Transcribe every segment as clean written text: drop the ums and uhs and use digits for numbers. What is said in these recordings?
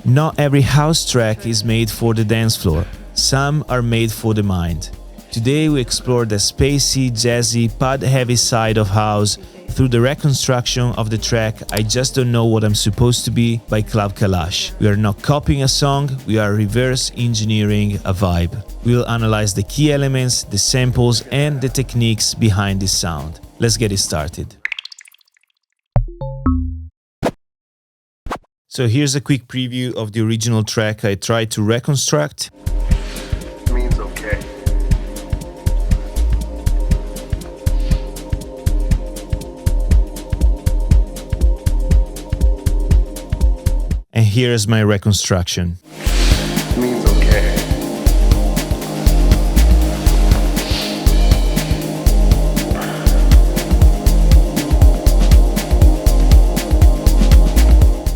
Not every house track is made for the dance floor. Some are made for the mind. Today we explore the spacey, jazzy, pad-heavy side of house through the reconstruction of the track I Just Don't Know What I'm Supposed to Be by Khlav Kalash. We are not copying a song, we are reverse engineering a vibe. We'll analyze the key elements, the samples and the techniques behind this sound. Let's get it started. So here's a quick preview of the original track I tried to reconstruct. Means okay. And here's my reconstruction. Means okay.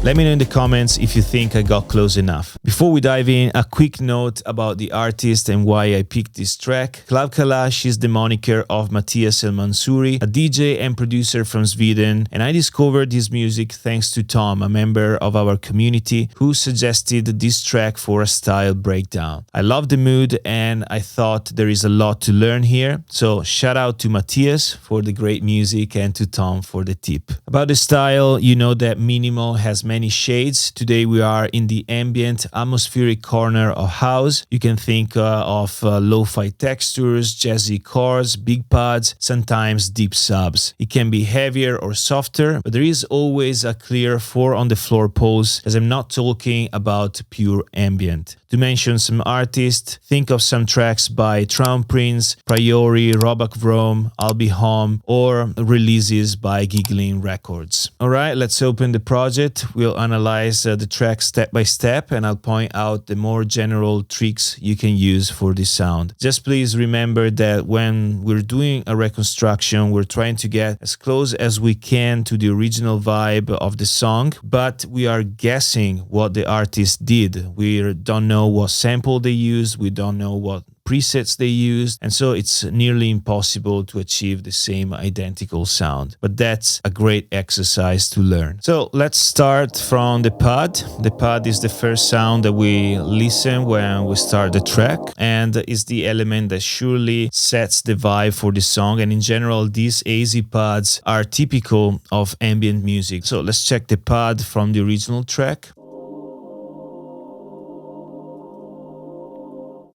Let me know in the comments if you think I got close enough. Before we dive in, a quick note about the artist and why I picked this track. Khlav Kalash is the moniker of Mattias El Mansouri, a DJ and producer from Sweden, and I discovered his music thanks to Tom, a member of our community, who suggested this track for a style breakdown. I love the mood and I thought there is a lot to learn here, so shout out to Mattias for the great music and to Tom for the tip. About the style, you know that minimal has many shades. Today we are in the ambient, atmospheric corner of house. You can think of lo-fi textures, jazzy chords, big pads, sometimes deep subs. It can be heavier or softer, but there is always a clear 4 on the floor pulse, as I'm not talking about pure ambient. To mention some artists, think of some tracks by Traum Prince, Priori, Robak Vrome, I'll Be Home, or releases by Giggling Records. Alright, let's open the project. We'll analyze the track step by step and I'll point out the more general tricks you can use for this sound. Just please remember that when we're doing a reconstruction, we're trying to get as close as we can to the original vibe of the song, but we are guessing what the artist did. We don't know what sample they used, we don't know what presets they used, and so it's nearly impossible to achieve the same identical sound. But that's a great exercise to learn. So let's start from the pad. The pad is the first sound that we listen when we start the track, and is the element that surely sets the vibe for the song. And in general, these AZ pads are typical of ambient music. So let's check the pad from the original track.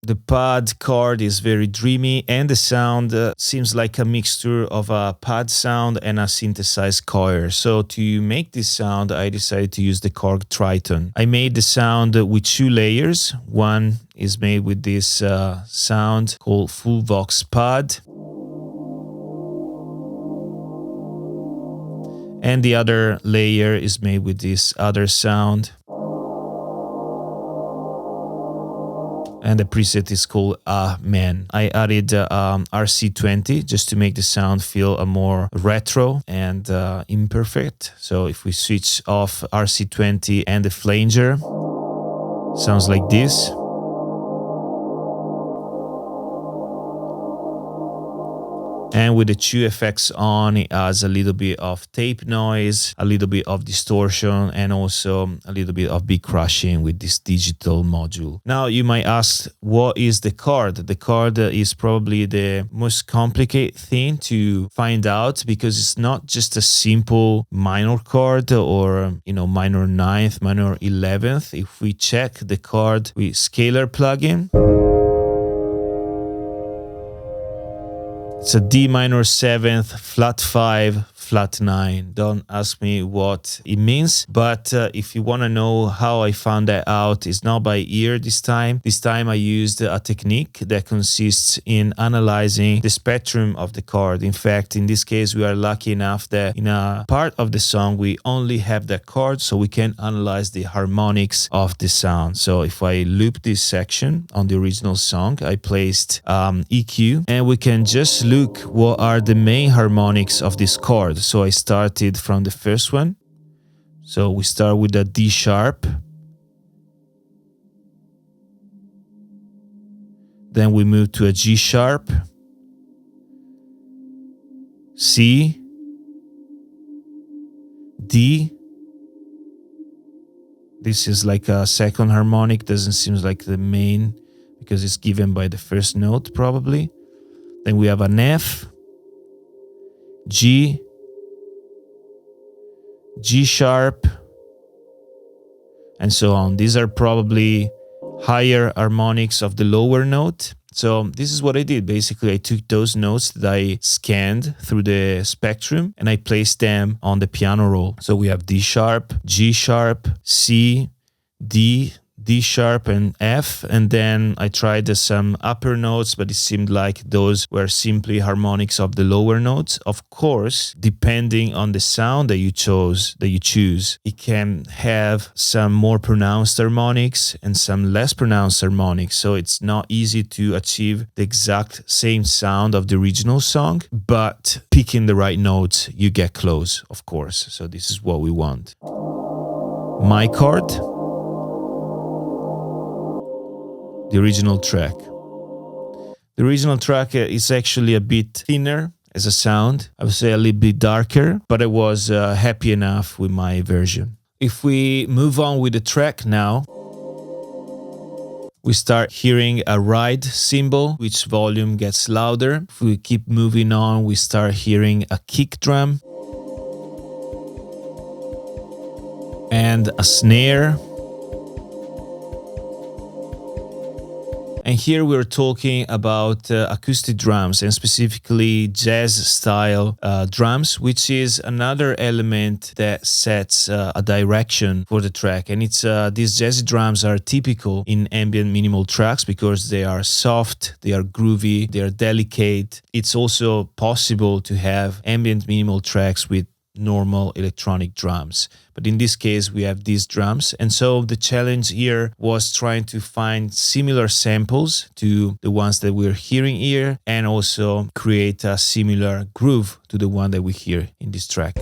The pad chord is very dreamy and the sound seems like a mixture of a pad sound and a synthesized choir. So to make this sound, I decided to use the Korg Triton. I made the sound with 2 layers. One is made with this sound called Full Vox Pad. And the other layer is made with this other sound. And the preset is called Man. I added RC20 just to make the sound feel a more retro and imperfect. So if we switch off RC20 and the flanger, sounds like this. And with the 2 effects on, it adds a little bit of tape noise, a little bit of distortion, and also a little bit of beat crushing with this digital module. Now you might ask, what is the chord? The chord is probably the most complicated thing to find out, because it's not just a simple minor chord or, minor 9th, minor 11th. If we check the chord with Scalar plugin, it's a D minor 7th, flat 5, flat 9. Don't ask me what it means, but if you want to know how I found that out, it's not by ear this time. This time I used a technique that consists in analyzing the spectrum of the chord. In fact, in this case, we are lucky enough that in a part of the song, we only have that chord, so we can analyze the harmonics of the sound. So if I loop this section on the original song, I placed EQ, and we can just look what are the main harmonics of this chord. So I started from the first one. So we start with a D sharp. Then we move to a G sharp, C, D, This is like a second harmonic, doesn't seem like the main because it's given by the first note probably. Then we have an F, G, G sharp, and so on. These are probably higher harmonics of the lower note. So this is what I did. Basically, I took those notes that I scanned through the spectrum and I placed them on the piano roll. So we have D sharp, G sharp, C, D, D sharp and F, and then I tried some upper notes, but it seemed like those were simply harmonics of the lower notes. Of course, depending on the sound that you choose, it can have some more pronounced harmonics and some less pronounced harmonics. So it's not easy to achieve the exact same sound of the original song, but picking the right notes, you get close, of course. So this is what we want. My chord. The original track. The original track is actually a bit thinner as a sound. I would say a little bit darker, but I was happy enough with my version. If we move on with the track now, we start hearing a ride cymbal, which volume gets louder. If we keep moving on, we start hearing a kick drum and a snare. And here we're talking about acoustic drums and specifically jazz style drums, which is another element that sets a direction for the track. And it's these jazzy drums are typical in ambient minimal tracks because they are soft, they are groovy, they are delicate. It's also possible to have ambient minimal tracks with normal electronic drums, but in this case we have these drums, and so the challenge here was trying to find similar samples to the ones that we're hearing here and also create a similar groove to the one that we hear in this track.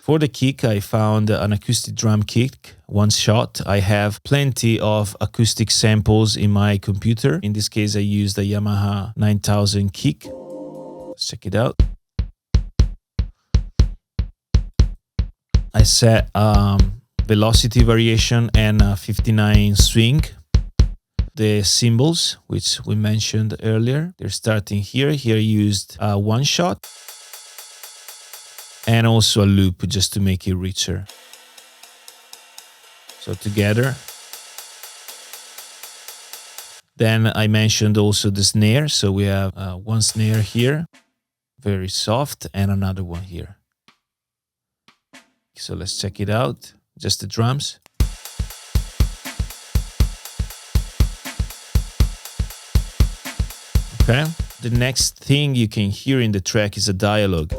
For the kick, I found an acoustic drum kick, one shot. I have plenty of acoustic samples in my computer. In this case, I used a Yamaha 9000 kick. Let's check it out. I set velocity variation and 59 swing. The cymbals, which we mentioned earlier, they're starting here. Here I used one shot. And also a loop just to make it richer. So together. Then I mentioned also the snare. So we have one snare here, very soft, and another one here. So let's check it out. Just the drums. Okay. The next thing you can hear in the track is a dialogue.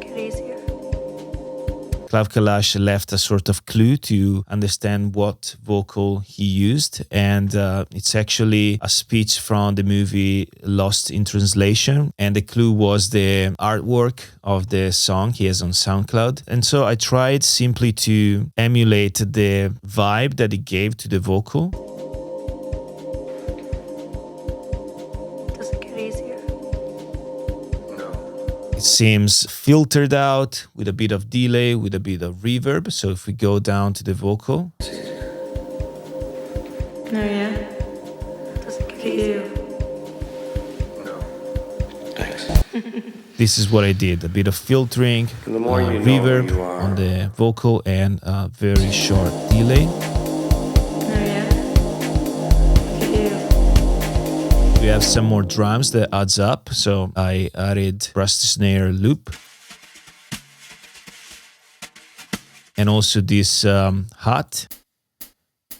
Khlav Kalash left a sort of clue to understand what vocal he used, and it's actually a speech from the movie Lost in Translation, and the clue was the artwork of the song he has on SoundCloud. And so I tried simply to emulate the vibe that he gave to the vocal. Seems filtered out with a bit of delay, with a bit of reverb. So if we go down to the vocal. No, yeah. Doesn't get you. No. Thanks. This is what I did. A bit of filtering, reverb on the vocal and a very short delay. We have some more drums that adds up, so I added brass snare loop and also this hat.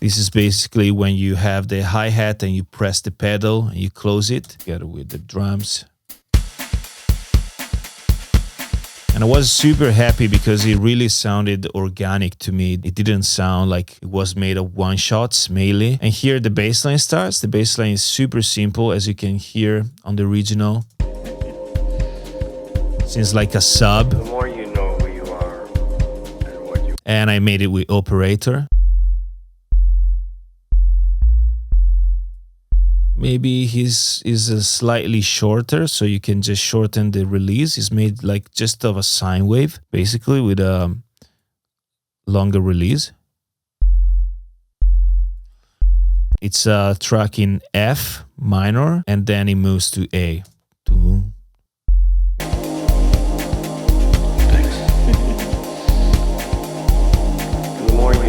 This is basically when you have the hi-hat and you press the pedal and you close it together with the drums. And I was super happy because it really sounded organic to me. It didn't sound like it was made of one-shots mainly. And here the bassline starts. The bassline is super simple, as you can hear on the original. Seems like a sub. The more you know who you are and what you... And I made it with operator. maybe his is slightly shorter, so you can just shorten the release. It's made like just of a sine wave, basically, with a longer release. It's a track in F minor, and then it moves to A.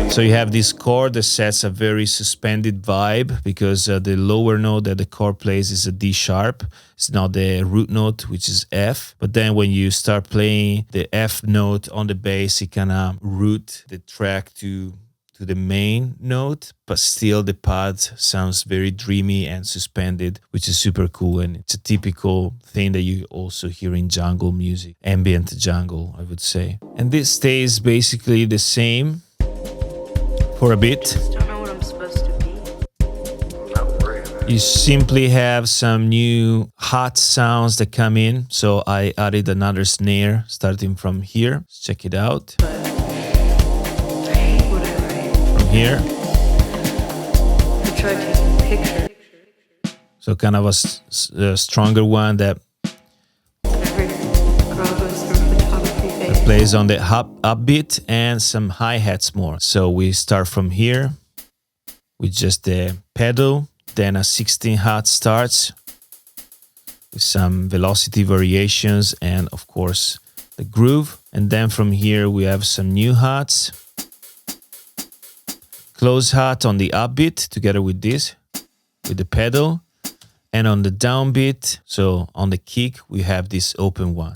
So you have this chord that sets a very suspended vibe, because the lower note that the chord plays is a D sharp. It's not the root note, which is F. But then when you start playing the F note on the bass, it kind of root the track to the main note, but still the pad sounds very dreamy and suspended, which is super cool. And it's a typical thing that you also hear in jungle music, ambient jungle, I would say. And this stays basically the same for a bit. Just don't know what I'm supposed to be. I'm not worried about it. You simply have some new hot sounds that come in. So I added another snare starting from here. Let's check it out. But I hate what I write. From here. I tried taking pictures. So kind of a stronger one that Every girl goes through photography phase. plays on the upbeat, and some hi-hats more. So we start from here with just the pedal, then a 16 hat starts with some velocity variations and of course the groove. And then from here we have some new hats, close hat on the upbeat together with this, with the pedal, and on the downbeat, so on the kick, we have this open one.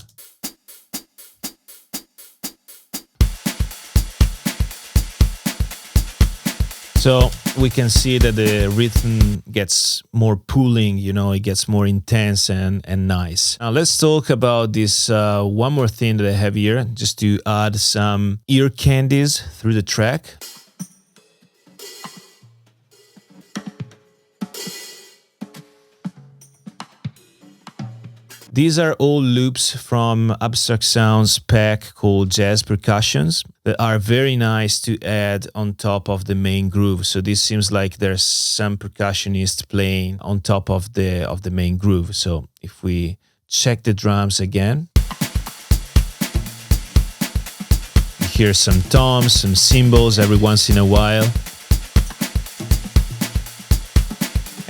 So we can see that the rhythm gets more pulling, you know, it gets more intense and nice. Now let's talk about this one more thing that I have here, just to add some ear candies through the track. These are all loops from Abstract Sounds pack called Jazz Percussions that are very nice to add on top of the main groove. So this seems like there's some percussionist playing on top of the main groove. So if we check the drums again, you hear some toms, some cymbals every once in a while.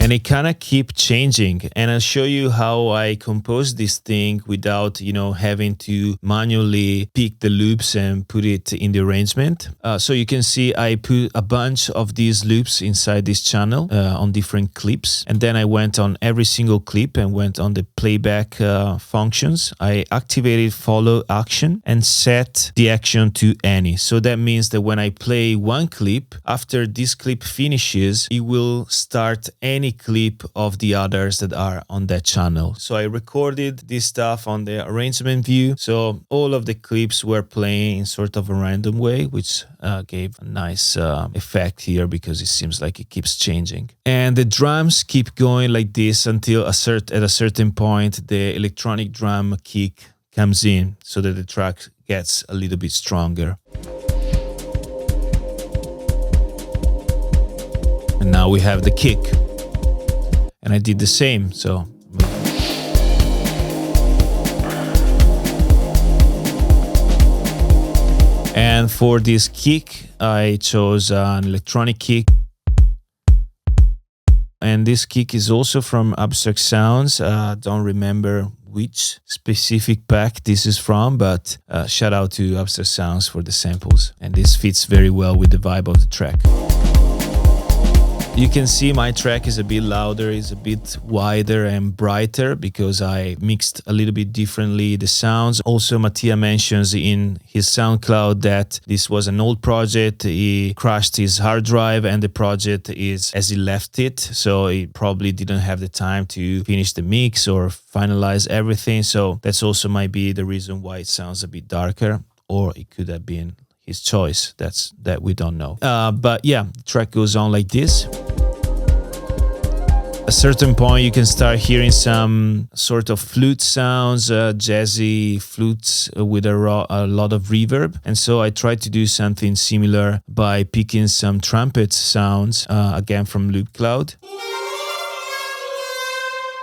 And it kind of keep changing, and I'll show you how I compose this thing without, you know, having to manually pick the loops and put it in the arrangement. So you can see I put a bunch of these loops inside this channel on different clips, and then I went on every single clip and went on the playback functions. I activated follow action and set the action to any. So that means that when I play one clip, after this clip finishes, it will start any clip of the others that are on that channel. So I recorded this stuff on the arrangement view. So all of the clips were playing in sort of a random way, which gave a nice effect here because it seems like it keeps changing. And the drums keep going like this until at a certain point the electronic drum kick comes in so that the track gets a little bit stronger. And now we have the kick. And I did the same, so. And for this kick, I chose an electronic kick. And this kick is also from Abstract Sounds. Don't remember which specific pack this is from, but shout out to Abstract Sounds for the samples. And this fits very well with the vibe of the track. You can see my track is a bit louder, is a bit wider and brighter because I mixed a little bit differently the sounds. Also, Mattia mentions in his SoundCloud that this was an old project. He crashed his hard drive and the project is as he left it. So he probably didn't have the time to finish the mix or finalize everything. So that's also might be the reason why it sounds a bit darker, or it could have been his choice. That we don't know. But yeah, the track goes on like this. At a certain point, you can start hearing some sort of flute sounds, jazzy flutes with a lot of reverb. And so I tried to do something similar by picking some trumpet sounds, again from Loop Cloud.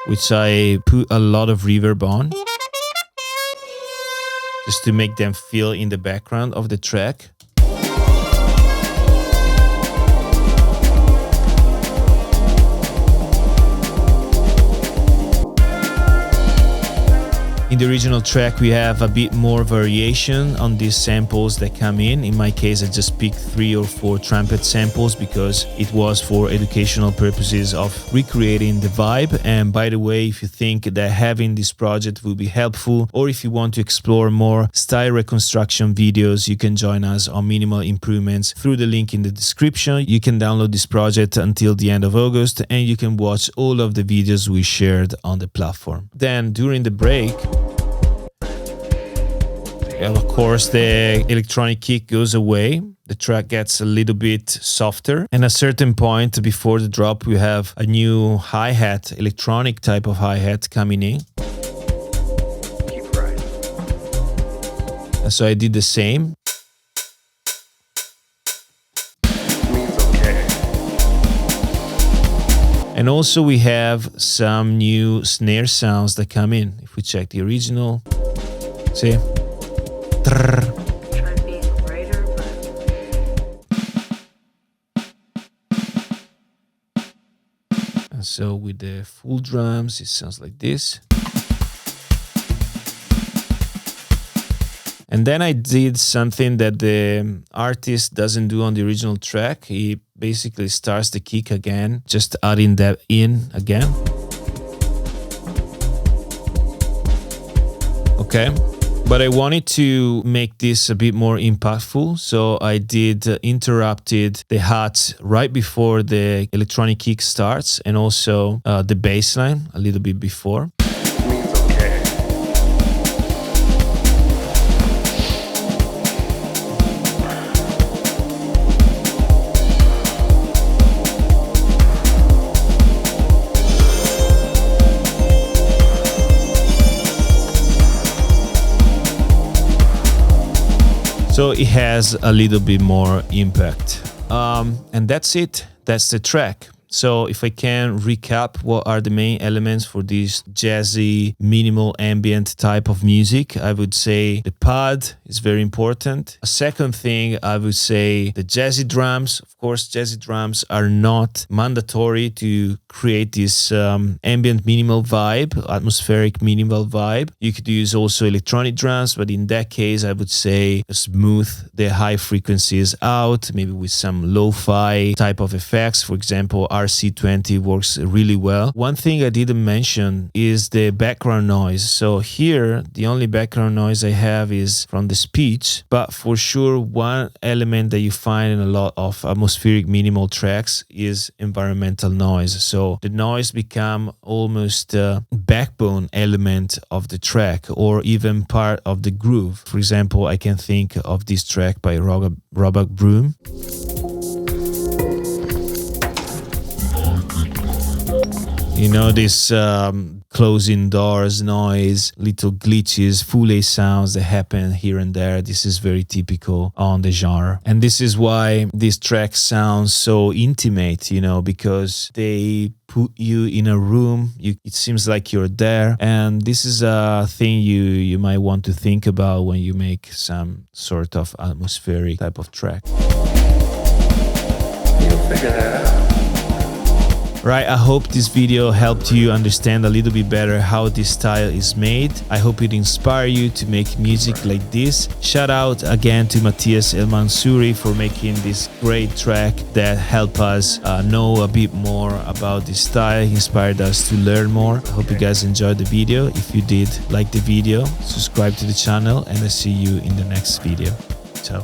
which I put a lot of reverb on, just to make them feel in the background of the track. In the original track, we have a bit more variation on these samples that come in. In my case, I just picked 3 or 4 trumpet samples because it was for educational purposes of recreating the vibe. And by the way, if you think that having this project will be helpful, or if you want to explore more style reconstruction videos, you can join us on Minimal Improvements through the link in the description. You can download this project until the end of August, and you can watch all of the videos we shared on the platform. Then during the break, of course, the electronic kick goes away. The track gets a little bit softer. And at a certain point before the drop, we have a new hi-hat, electronic type of hi-hat coming in. Keep riding. So I did the same. Means okay. And also we have some new snare sounds that come in. If we check the original, see? Try being brighter, And so with the full drums, it sounds like this. And then I did something that the artist doesn't do on the original track. He basically starts the kick again, just adding that in again. Okay. But I wanted to make this a bit more impactful, so I did interrupted the hats right before the electronic kick starts, and also the bass line a little bit before. Means okay. So it has a little bit more impact. And that's it. That's the track. So if I can recap, what are the main elements for this jazzy, minimal ambient type of music? I would say the pad is very important. A second thing, I would say the jazzy drums. Of course, jazzy drums are not mandatory to create this ambient minimal vibe, atmospheric minimal vibe. You could use also electronic drums, but in that case, I would say smooth the high frequencies out, maybe with some lo-fi type of effects. For example, RC20 works really well. One thing I didn't mention is the background noise. So here, the only background noise I have is from the speech, but for sure, one element that you find in a lot of atmospheric minimal tracks is environmental noise. So the noise become almost a backbone element of the track, or even part of the groove. For example, I can think of this track by Robert Broom. You know, this closing doors noise, little glitches, fully sounds that happen here and there. This is very typical on the genre. And this is why this track sounds so intimate, you know, because they put you in a room. It seems like you're there. And this is a thing you might want to think about when you make some sort of atmospheric type of track. You'll figure that out. Right, I hope this video helped you understand a little bit better how this style is made. I hope it inspired you to make music like this. Shout out again to Matthias El Mansouri for making this great track that helped us know a bit more about this style, inspired us to learn more. I hope you guys enjoyed the video. If you did, like the video, subscribe to the channel, and I'll see you in the next video. Ciao.